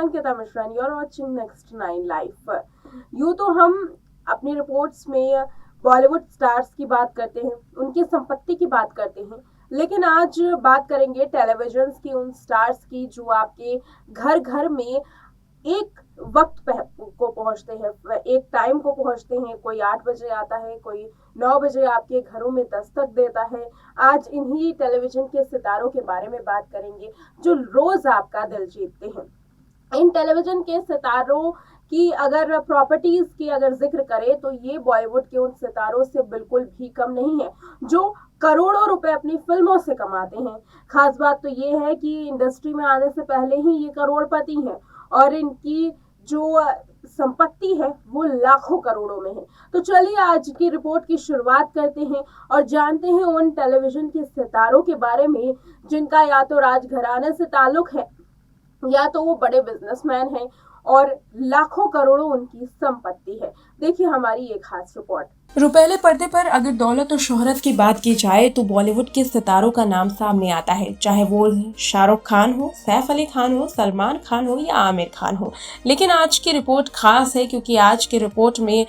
Ankita Mishra, you are watching next 9 life. यूँ तो हम अपनी रिपोर्ट्स में बॉलीवुड स्टार्स की बात करते हैं, उनकी संपत्ति की बात करते हैं, लेकिन आज बात करेंगे टेलीविजन की, उन स्टार्स की जो आपके घर घर में एक वक्त को पहुंचते हैं, एक टाइम को पहुंचते हैं। कोई 8 बजे आता है, कोई 9 बजे आपके घरों में दस्तक देता है। आज इन्हीं टेलीविजन के सितारों के बारे में बात करेंगे जो रोज आपका दिल जीतते हैं। इन टेलीविजन के सितारों की अगर प्रॉपर्टीज की अगर जिक्र करें तो ये बॉलीवुड के उन सितारों से बिल्कुल भी कम नहीं है जो करोड़ों रुपए अपनी फिल्मों से कमाते हैं। खास बात तो ये है कि इंडस्ट्री में आने से पहले ही ये करोड़पति हैं और इनकी जो संपत्ति है वो लाखों करोड़ों में है। तो चलिए आज की रिपोर्ट की शुरुआत करते हैं और जानते हैं उन टेलीविजन के सितारों के बारे में जिनका या तो राजघराने से ताल्लुक है या तो वो बड़े बिजनेसमैन हैं और लाखों करोड़ों उनकी संपत्ति है। देखिए हमारी ये खास रिपोर्ट। रुपहले पर्दे पर अगर दौलत और शोहरत की बात की जाए तो बॉलीवुड के सितारों का नाम सामने आता है, चाहे वो शाहरुख खान हो, सैफ अली खान हो, सलमान खान हो या आमिर खान हो। लेकिन आज की रिपोर्ट खास है क्योंकि आज की रिपोर्ट में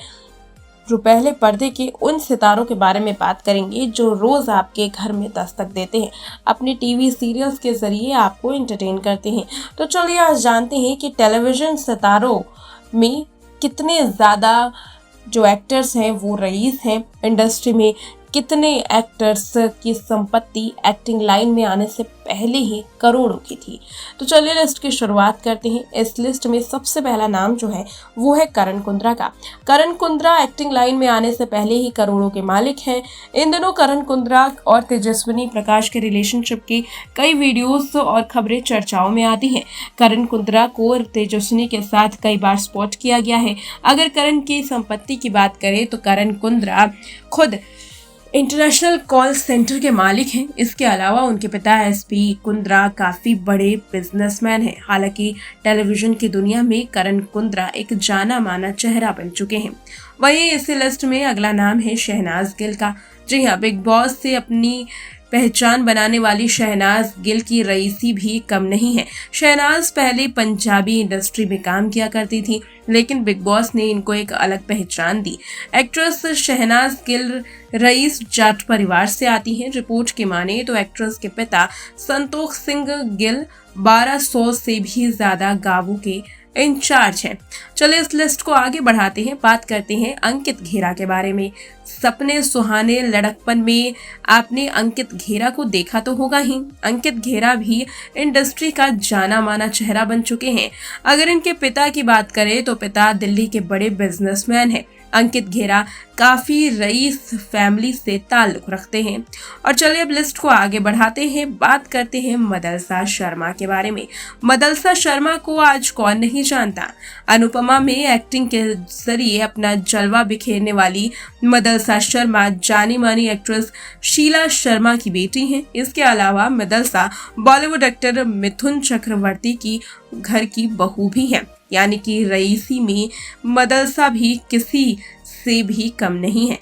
रुपहले पर्दे के उन सितारों के बारे में बात करेंगे जो रोज आपके घर में दस्तक देते हैं, अपने टीवी सीरियल्स के जरिए आपको एंटरटेन करते हैं। तो चलिए आज जानते हैं कि टेलीविजन सितारों में कितने ज़्यादा जो एक्टर्स हैं वो रईस हैं, इंडस्ट्री में कितने एक्टर्स की संपत्ति एक्टिंग लाइन में आने से पहले ही करोड़ों की थी। तो चलिए लिस्ट की शुरुआत करते हैं। इस लिस्ट में सबसे पहला नाम जो है वो है करण कुंद्रा का। करण कुंद्रा एक्टिंग लाइन में आने से पहले ही करोड़ों के मालिक हैं। इन दिनों करण कुंद्रा और तेजस्विनी प्रकाश के रिलेशनशिप की कई वीडियोस और खबरें चर्चाओं में आती हैं। करण कुंद्रा को तेजस्विनी के साथ कई बार स्पॉट किया गया है। अगर करण की संपत्ति की बात करें तो करण कुंद्रा खुद इंटरनेशनल कॉल सेंटर के मालिक हैं। इसके अलावा उनके पिता एसपी कुंद्रा काफी बड़े बिजनेसमैन हैं। हालांकि टेलीविजन की दुनिया में करण कुंद्रा एक जाना माना चेहरा बन चुके हैं। वहीं इसी लिस्ट में अगला नाम है शहनाज गिल का। जी हाँ, बिग बॉस से अपनी पहचान बनाने वाली शहनाज गिल की रईसी भी कम नहीं है। शहनाज पहले पंजाबी इंडस्ट्री में काम किया करती थी, लेकिन बिग बॉस ने इनको एक अलग पहचान दी। एक्ट्रेस शहनाज गिल रईस जाट परिवार से आती हैं। रिपोर्ट की माने तो एक्ट्रेस के पिता संतोख सिंह गिल 1200 से भी ज्यादा गांवों के इंचार्ज हैं। चलिए इस लिस्ट को आगे बढ़ाते हैं, बात करते हैं अंकित घेरा के बारे में। सपने सुहाने लड़कपन में आपने अंकित घेरा को देखा तो होगा ही। अंकित घेरा भी इंडस्ट्री का जाना माना चेहरा बन चुके हैं। अगर इनके पिता की बात करें तो पिता दिल्ली के बड़े बिजनेसमैन हैं। अंकित घेरा काफी रईस फैमिली से ताल्लुक रखते हैं। और चलिए अब लिस्ट को आगे बढ़ाते हैं, बात करते हैं मदलसा शर्मा के बारे में। मदलसा शर्मा को आज कौन नहीं जानता। अनुपमा में एक्टिंग के जरिए अपना जलवा बिखेरने वाली मदलसा शर्मा जानी मानी एक्ट्रेस शीला शर्मा की बेटी हैं। इसके अलावा मदलसा बॉलीवुड एक्टर मिथुन चक्रवर्ती की घर की बहू भी हैं, यानी कि रईसी में मदलसा भी किसी से भी कम नहीं है।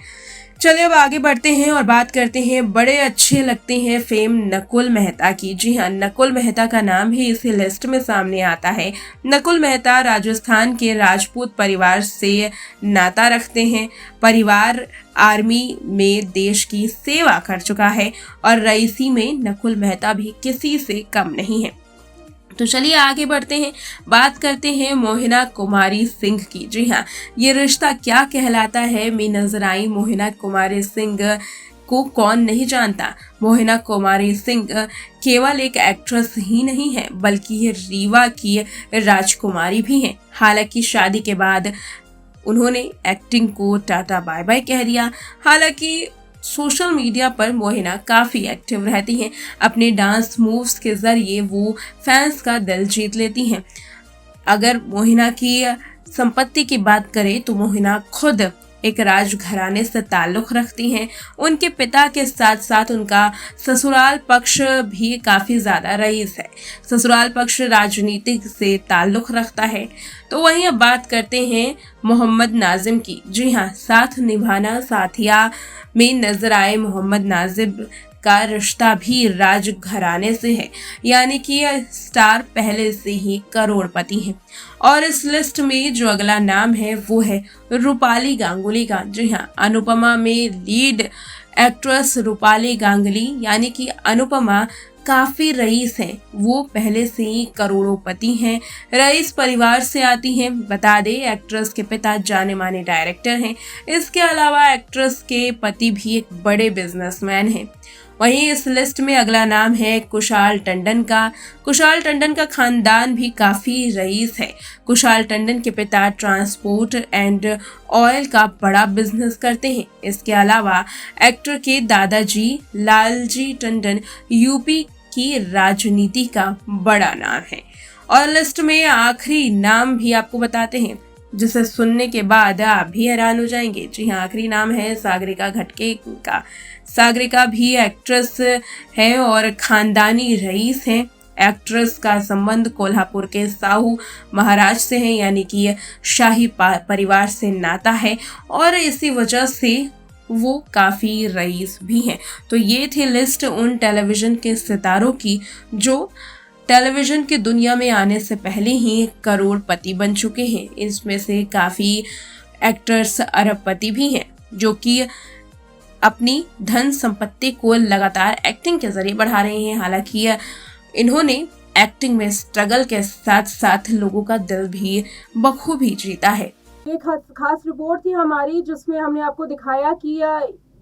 चलिए अब आगे बढ़ते हैं और बात करते हैं बड़े अच्छे लगते हैं फेम नकुल मेहता की। जी हाँ, नकुल मेहता का नाम ही इसी लिस्ट में सामने आता है। नकुल मेहता राजस्थान के राजपूत परिवार से नाता रखते हैं। परिवार आर्मी में देश की सेवा कर चुका है और रईसी में नकुल मेहता भी किसी से कम नहीं है। तो चलिए आगे बढ़ते हैं, बात करते हैं मोहिना कुमारी सिंह की। जी हाँ, ये रिश्ता क्या कहलाता है में नजर आई मोहिना कुमारी सिंह को कौन नहीं जानता। मोहिना कुमारी सिंह केवल एक एक्ट्रेस ही नहीं है बल्कि ये रीवा की राजकुमारी भी हैं। हालांकि शादी के बाद उन्होंने एक्टिंग को टाटा बाय बाय कह दिया। हालांकि सोशल मीडिया पर मोहिना काफी एक्टिव रहती हैं। अपने डांस मूव्स के जरिए वो फैंस का दिल जीत लेती हैं। अगर मोहिना की संपत्ति की बात करें तो मोहिना खुद एक राजघराने से ताल्लुक रखती हैं। उनके पिता के साथ साथ उनका ससुराल पक्ष भी काफी ज्यादा रईस है। ससुराल पक्ष राजनीतिक से ताल्लुक रखता है। तो वहीं अब बात करते हैं मोहम्मद नाजिम की। जी हाँ, साथ निभाना साथिया में नजर आए मोहम्मद नाजिम का रिश्ता भी राजघराने से है, यानी कि यह स्टार पहले से ही करोड़पति है। और इस लिस्ट में जो अगला नाम है वो है रूपाली गांगुली का। जी हाँ, अनुपमा में लीड एक्ट्रेस रूपाली गांगुली यानी कि अनुपमा काफी रईस हैं। वो पहले से ही करोड़ोंपति हैं, रईस परिवार से आती हैं। बता दें, एक्ट्रेस के पिता जाने माने डायरेक्टर हैं। इसके अलावा एक्ट्रेस के पति भी एक बड़े बिजनेसमैन हैं। वहीं इस लिस्ट में अगला नाम है कुशाल टंडन का। कुशाल टंडन का खानदान भी काफी रईस है। कुशाल टंडन के पिता ट्रांसपोर्ट एंड ऑयल का बड़ा बिजनेस करते हैं। इसके अलावा एक्टर के दादाजी लालजी टंडन यूपी की राजनीति का बड़ा नाम है। और लिस्ट में आखिरी नाम भी आपको बताते हैं, जिसे सुनने के बाद आप भी हैरान हो जाएंगे। जी हाँ, आखिरी नाम है सागरिका घटके का। सागरिका भी एक्ट्रेस है और खानदानी रईस हैं। एक्ट्रेस का संबंध कोल्हापुर के साहू महाराज से है, यानी कि शाही परिवार से नाता है और इसी वजह से वो काफ़ी रईस भी हैं। तो ये थी लिस्ट उन टेलीविज़न के सितारों की जो टेलीविज़न की दुनिया में आने से पहले ही करोड़पति बन चुके हैं। इसमें से काफ़ी एक्टर्स अरबपति भी हैं जो कि अपनी धन संपत्ति को लगातार एक्टिंग के जरिए बढ़ा रहे हैं। हालांकि इन्होंने एक्टिंग में स्ट्रगल के साथ साथ लोगों का दिल भी बखूबी जीता है। ये खास रिपोर्ट थी हमारी, जिसमें हमने आपको दिखाया कि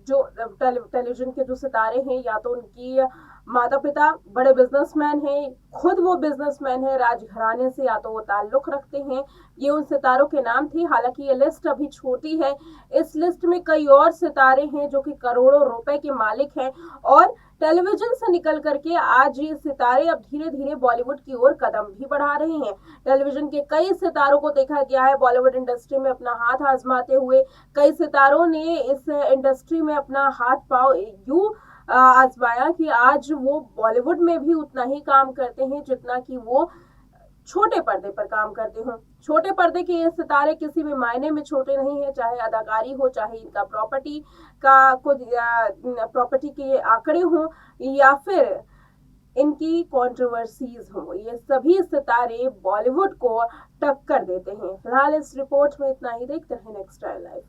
जो टेलीविजन के जो सितारे हैं, या तो उनकी माता पिता बड़े बिजनेसमैन हैं, खुद वो बिजनेसमैन है, राजघराने से या तो वो ताल्लुक रखते हैं। ये उन सितारों के नाम थे। हालांकि ये लिस्ट अभी छोटी है। इस लिस्ट में कई और सितारे हैं जो कि करोड़ों रुपए के मालिक हैं और टेलीविजन से निकल करके आज ये सितारे अब धीरे धीरे बॉलीवुड की ओर कदम भी बढ़ा रहे हैं। टेलीविजन के कई सितारों को देखा गया है बॉलीवुड इंडस्ट्री में अपना हाथ आजमाते हुए। कई सितारों ने इस इंडस्ट्री में अपना हाथ पांव यूं आजमाया कि आज वो बॉलीवुड में भी उतना ही काम करते हैं जितना कि वो छोटे पर्दे पर काम करते हों। छोटे पर्दे के ये सितारे किसी भी मायने में छोटे नहीं है, चाहे अदाकारी हो, चाहे इनका प्रॉपर्टी का कुछ प्रॉपर्टी के आंकड़े हों या फिर इनकी कंट्रोवर्सीज हो, ये सभी सितारे बॉलीवुड को टक्कर देते हैं। फिलहाल इस रिपोर्ट में इतना ही। देखते हैं नेक्स्ट टाइम लाइव।